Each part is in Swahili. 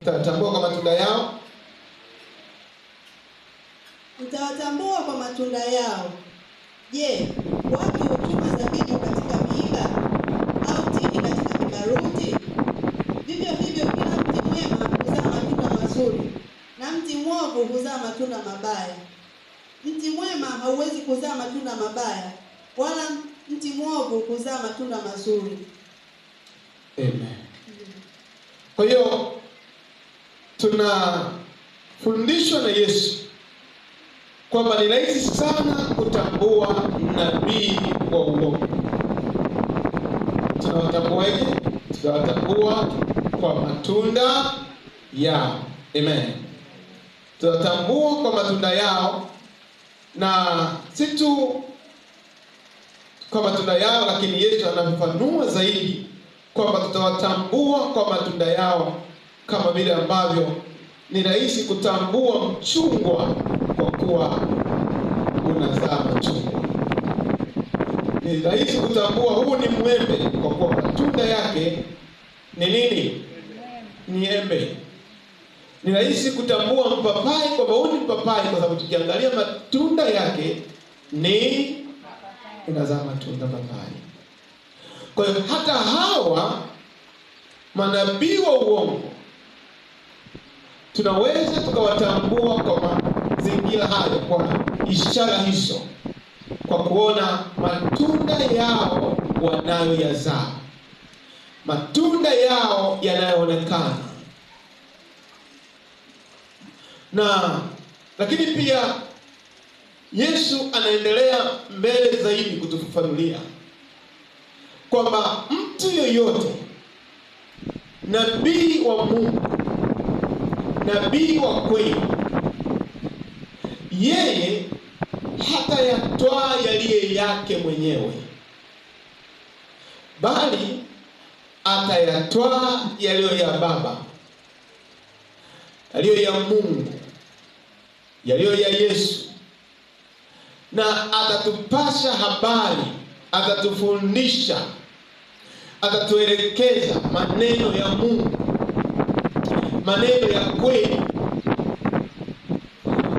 Mtawatambua kwa matunda yao. Mtawatambua kwa matunda yao. Je, watu huchuma zabibu katika miiba au tini katika mibaruti? Vivyo hivyo kila mti mwema huzaa matunda mazuri, na mti mwovu huzaa matunda mabaya. Mti mwema hauwezi kuzaa matunda mabaya, wala mti mwovu kuzaa matunda mazuri. Amen. Kwa hiyo tunafundishwa na Yesu kwamba ni rahisi sana kutambua nabii wa uongo. Tunawatambuaje? Tunawatambua kwa matunda yao. Amen. Tunatambua kwa matunda yao, na si tu kwa matunda yao, lakini Yesu anafafanua zaidi kwamba tutawatambua kwa matunda yao, kama vile ambavyo ni rahisi kutambua mchungwa kwa kuwa unazaa machungwa. Ni rahisi kutambua huu ni mwembe kwa kuwa matunda yake ni nini? Ni embe. Ni rahisi kutambua mpapai kwamba huu ni mpapai kwa sababu tukiangalia matunda yake ni inazaa matunda papai. Kwa hiyo hata hawa manabii wa uongo tunaweza tukawatambua kwa mazingira hayo, kwa ishara hizo, kwa kuona matunda yao wanayoyazaa, matunda yao yanayoonekana. Lakini pia Yesu anaendelea mbele zaidi kutufafanulia kwamba mtu yoyote, nabii wa Mungu, nabii wa kweli, yeye hata yatwaa yaliye yake mwenyewe, bali atayatwaa yaliyo ya Baba, yaliyo ya Mungu, yaliyo ya Yesu, na atatupasha habari, atatufundisha, atatuelekeza maneno ya Mungu, maneno ya kweli,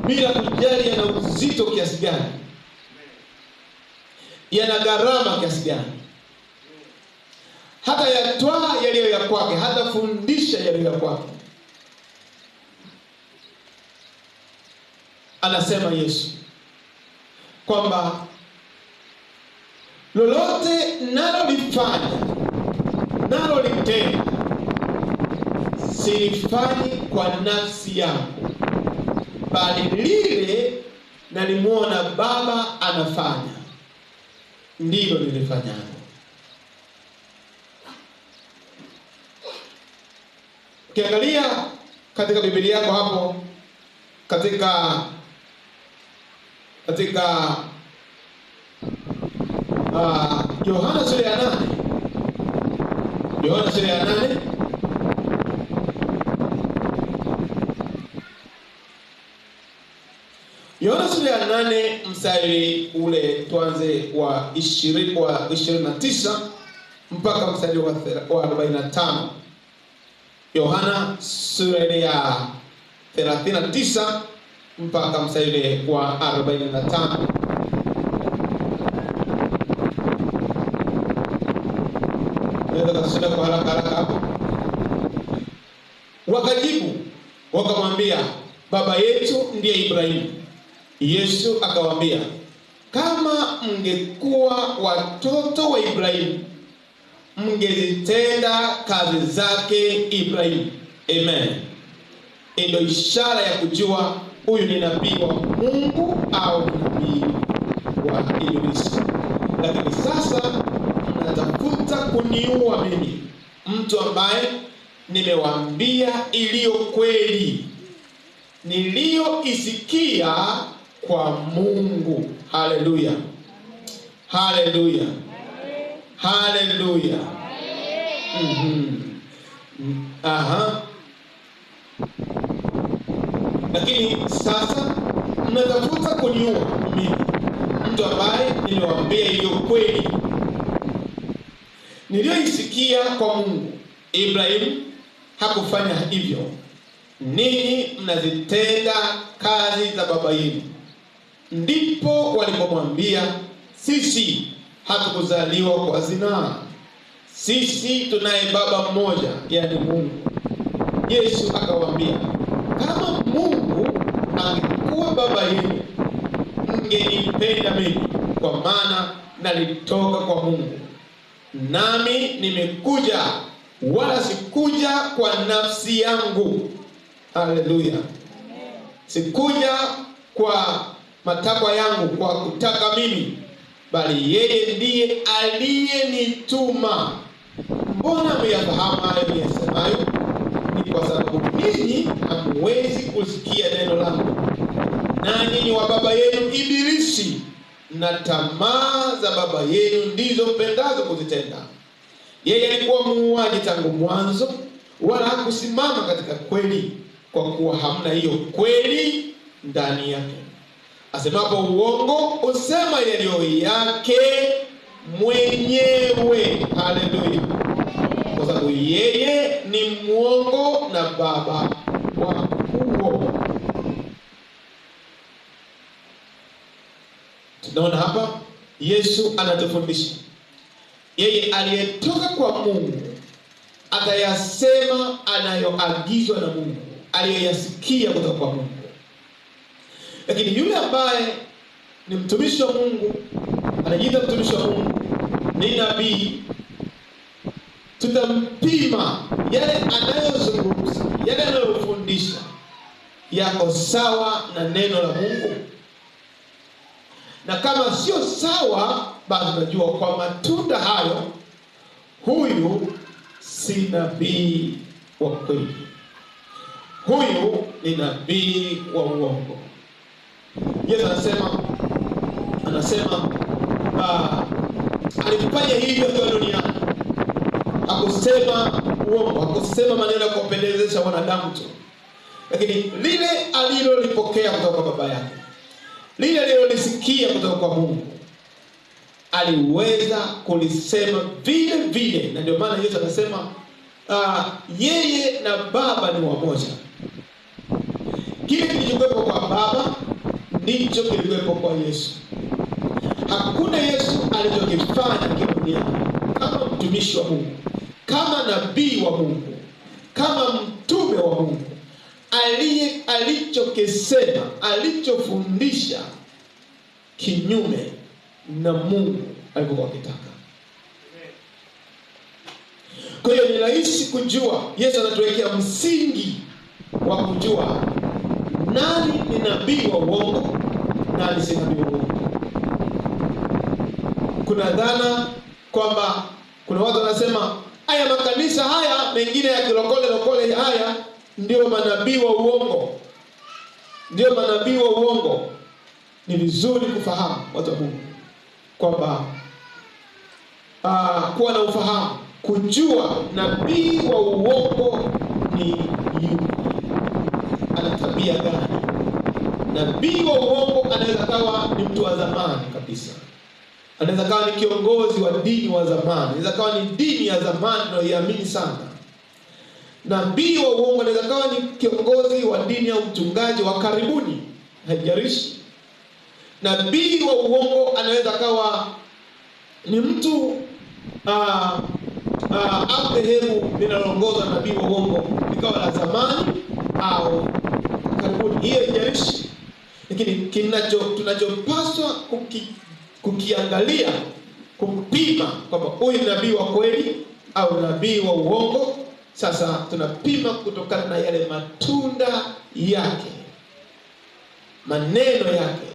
bila kujali yana uzito kiasi gani, yana gharama kiasi gani. Hata yatwaa yaliyo ya kwake, hata fundisha yaliyo ya kwake. Anasema Yesu kwamba lolote nalolifanya, nalolitenda, silifanyi kwa nafsi yangu, bali lile nalimuona Baba anafanya, ndilo nilifanyalo. Ukiangalia katika Biblia yako hapo, katika Yohana sura ya 8, Yohana sura ya 8, Yohana sura ya 8 mstari ule tuanze wa 29 mpaka mstari wa 45. Yohana sura ya 39 mpaka mstari wa 45. Naweza kusoma kwa haraka hapo. Wakajibu wakamwambia, baba yetu ndiye Ibrahimu. Yesu akawaambia, kama mngekuwa watoto wa Ibrahimu, mngezitenda kazi zake Ibrahimu. Amen. Ndio ishara ya kujua huyu ni nabii wa Mungu au nabii wa Ibilisi. Lakini sasa mnatafuta kuniua mimi, mtu ambaye nimewaambia iliyo kweli, niliyoisikia kwa Mungu. Haleluya, haleluya, haleluya. Lakini sasa mnatafuta kuniua mimi, mtu ambaye nimewaambia iliyo kweli, niliyoisikia kwa Mungu. Ibrahimu hakufanya hivyo, ninyi mnazitenda kazi za baba yenu. Ndipo walipomwambia, sisi hatukuzaliwa kwa zinaa, sisi tunaye baba mmoja, yani Mungu. Yesu akawaambia, kama Mungu angekuwa baba yenu, mngenipenda mimi, kwa maana nalitoka kwa Mungu, nami nimekuja, wala sikuja kwa nafsi yangu. Haleluya. Sikuja kwa matakwa yangu, kwa kutaka mimi, bali yeye ndiye aliyenituma. Mbona myafahamu hayo niyasemayo? Ni kwa sababu ninyi hamwezi kusikia neno langu, nanyi ni wa baba yenu Ibilisi, na tamaa za baba yenu ndizo mpendazo kuzitenda. Yeye alikuwa muuaji tangu mwanzo, wala hakusimama katika kweli, kwa kuwa hamna hiyo kweli ndani yake. Asemapo uongo, usema yaliyo yake mwenyewe. Haleluya. Kwa sababu yeye ni mwongo na baba wa uongo. Tunaona hapa Yesu anatufundisha, yeye aliyetoka kwa Mungu atayasema anayoagizwa na Mungu, aliyoyasikia kutoka kwa Mungu. Lakini yule ambaye ni mtumishi wa Mungu, anajiita mtumishi wa Mungu, ni nabii, tutampima yale anayozungumza, yale anayofundisha yako sawa na neno la Mungu. Na kama sio sawa, basi tunajua kwa matunda hayo huyu si nabii wa kweli, huyu ni nabii wa uongo. Yesu anasema alifanya hivyo kwa duniani. Hakusema uongo, hakusema maneno ya kuwapendezesha wanadamu tu, lakini lile alilolipokea kutoka kwa baba yake, lile alilolisikia kutoka kwa Mungu, aliweza kulisema vile vile. Na ndio maana Yesu anasema yeye na baba ni wamoja. Kile kilichokuwepo kwa baba ndicho kilikuwepo kwa Yesu. Hakuna Yesu alichokifanya duniani kama mtumishi wa Mungu, kama nabii wa Mungu, kama mtume wa Mungu, alichokisema, alichofundisha kinyume na Mungu alivyokuwa akitaka. Kwa hiyo ni rahisi kujua, Yesu anatuwekea msingi wa kujua nani ni nabii wa uongo, nani si nabii wa uongo. Kuna dhana kwamba kuna watu wanasema haya makanisa haya mengine ya kilokole haya ndio manabii wa uongo, ndio manabii wa uongo. Ni vizuri kufahamu, watu wa Mungu, kwamba kuwa na ufahamu, kujua nabii wa uongo ni yupi, ana tabia gani. Nabii wa uongo anaweza kawa ni mtu wa zamani kabisa, anaweza kawa ni kiongozi wa dini wa zamani, anaweza kawa ni dini ya zamani tunayoiamini sana. Nabii wa uongo anaweza kawa ni kiongozi wa dini au mchungaji wa karibuni, haijalishi. Nabii wa uongo anaweza kawa ni mtu au dhehebu linaloongozwa na nabii wa uongo likawa la zamani au karibuni, hiyo haijalishi. Lakini tunachopaswa kukiangalia, kupima kwamba huyu nabii wa kweli au nabii wa uongo. Sasa tunapima kutokana na yale matunda yake, maneno yake.